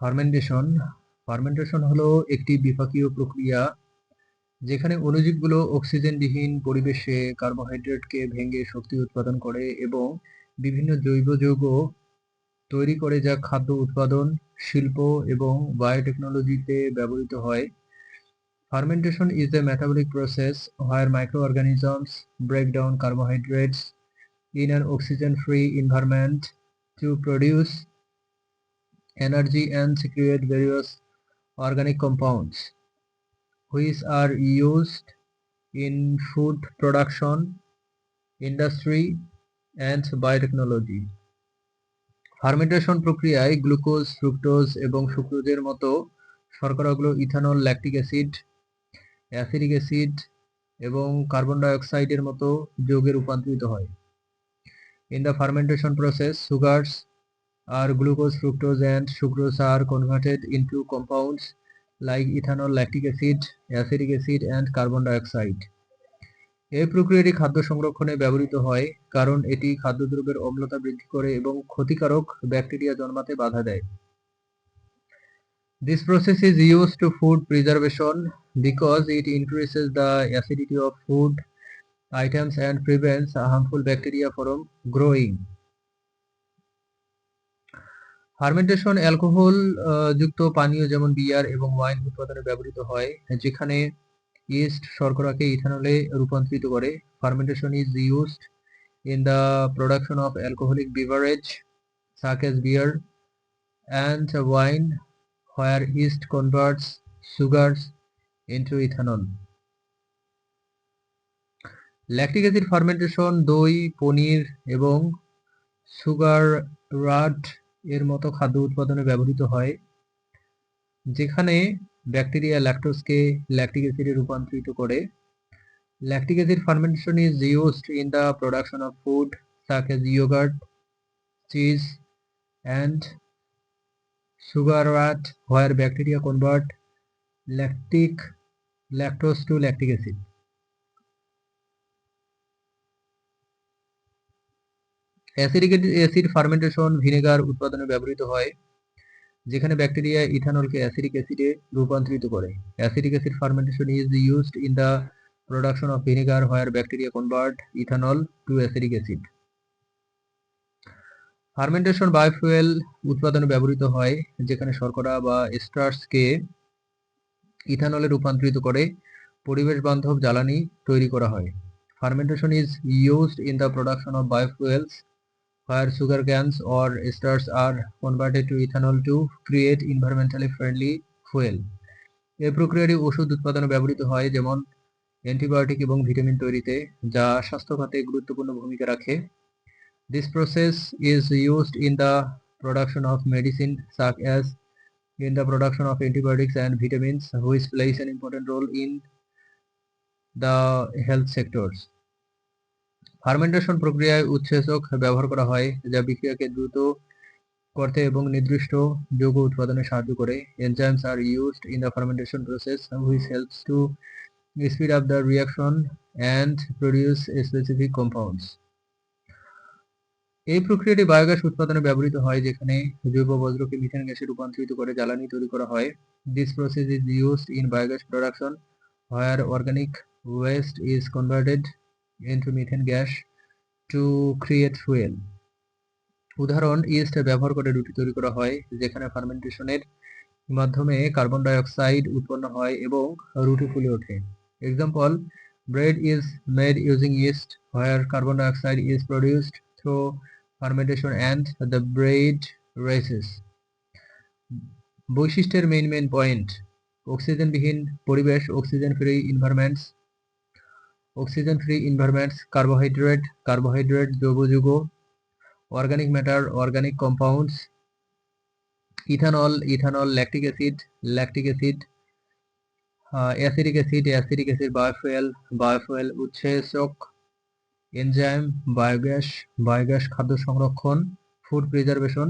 Fermentation fermentation হলো একটি বিপাকীয় প্রক্রিয়া যেখানে অণুজীবগুলো অক্সিজেনবিহীন পরিবেশে কার্বোহাইড্রেটকে ভেঙে শক্তি উৎপাদন করে এবং বিভিন্ন জৈব যৌগ তৈরি করে, যা খাদ্য উৎপাদন, শিল্প এবং বায়োটেকনোলজিতে ব্যবহৃত হয়। Fermentation is a metabolic process where microorganisms break down carbohydrates in an oxygen-free environment to produce energy and create various organic compounds, which are used in food production, industry, and biotechnology. Fermentation প্রক্রিয়ায় glucose, fructose এবং সুক্রোজের মতো শর্করাগুলো ethanol, lactic acid, acetic acid এবং carbon ডাই অক্সাইডের মতো যৌগে রূপান্তরিত হয়। In the fermentation process, sugars are glucose, fructose, and sucrose are converted into compounds like ethanol, lactic acid, acetic acid, and carbon dioxide. এই প্রক্রিয়াটি খাদ্য সংরক্ষণে ব্যবহৃত হয় কারণ এটি খাদ্যদ্রব্যের অম্লতা বৃদ্ধি করে এবং ক্ষতিকারক ব্যাকটেরিয়া জন্মাতে বাধা দেয়। This process is used to food preservation because it increases the acidity of food items and prevents harmful bacteria from growing. Fermentation alcohol যুক্ত পানীয় যেমন বিয়ার এবং ওয়াইন উৎপাদনে ব্যবহৃত হয়, যেখানে ইস্ট শর্করাকে ইথানলে রূপান্তরিত করে। Fermentation is used in the production of alcoholic beverage such as beer and wine, where yeast converts sugars into ethanol. Lactic acid fermentation দই, পনির এবং সুগার রাট এর মতো খাদ্য উৎপাদনে ব্যবহৃত হয়, যেখানে ব্যাকটেরিয়া ল্যাকটোজকে ল্যাকটিক অ্যাসিডে রূপান্তরিত করে। Lactic acid fermentation is used in the production of food such as yogurt, cheese, and sugarrat, where bacteria convert lactose to lactic acid. Acidic acid fermentation vinegar উৎপাদনে ব্যবহৃত হয়, যেখানে ব্যাকটেরিয়া ইথানলকে অ্যাসিডিক অ্যাসিডে রূপান্তরিত করে। Acidic acid fermentation is used in the production of vinegar, where bacteria convert ethanol to acidic acid. Fermentation biofuel উৎপাদনে ব্যবহৃত হয়, যেখানে শর্করা বা স্টার্চকে ইথানলে রূপান্তরিত করে পরিবেশ বান্ধব জ্বালানি তৈরি করা হয়। Fermentation is used in the production of biofuels, where sugar cans or starch are converted to ethanol to create environmentally friendly fuel. এই প্রক্রিয়াটি ওষুধ উৎপাদনে ব্যবহৃত হয়, যেমন অ্যান্টিবায়োটিক এবং ভিটামিন তৈরিতে, যা স্বাস্থ্য খাতে গুরুত্বপূর্ণ ভূমিকা রাখে। This process is used in the production of medicine such as in the production of antibiotics and vitamins, which plays an important role in the health sectors. Fermentation প্রক্রিয়ায় উৎসেচক ব্যবহার করা হয়, যা বিক্রিয়াকে দ্রুত করতে এবং নির্দিষ্ট যৌগ উৎপাদনে সাহায্য করে। Enzymes are used in the fermentation process, which helps to speed up the reaction and produce specific compounds. এই প্রক্রিয়াটি বায়োগ্যাস উৎপাদনে ব্যবহৃত হয়, যেখানে জৈব বজ্রকে মিথেন গ্যাসে রূপান্তরিত করে জ্বালানি তৈরি করা হয়। This process is used in biogas production, where organic waste is converted into methane gas to create fuel. উদাহরণ: ইস্ট ব্যবহার করে রুটি তৈরি করা হয়, যেখানে ফার্মেন্টেশনের মাধ্যমে কার্বন ডাই অক্সাইড উৎপন্ন হয় এবং রুটি ফুলে ওঠে। Example: bread is made using east, where carbon dioxide is produced through fermentation and the bread rises. বৈশিষ্ট্যের মেইন পয়েন্ট: অক্সিজেনবিহীন পরিবেশ, অক্সিজেন ফ্রি ইনভারমেন্টস, কার্বোহাইড্রেট, জৈব যৌগ, organic matter, organic compounds, ethanol, lactic acid, acidic acid, biofuel, উৎসেচক, enzyme, biogas, খাদ্য সংরক্ষণ, food preservation.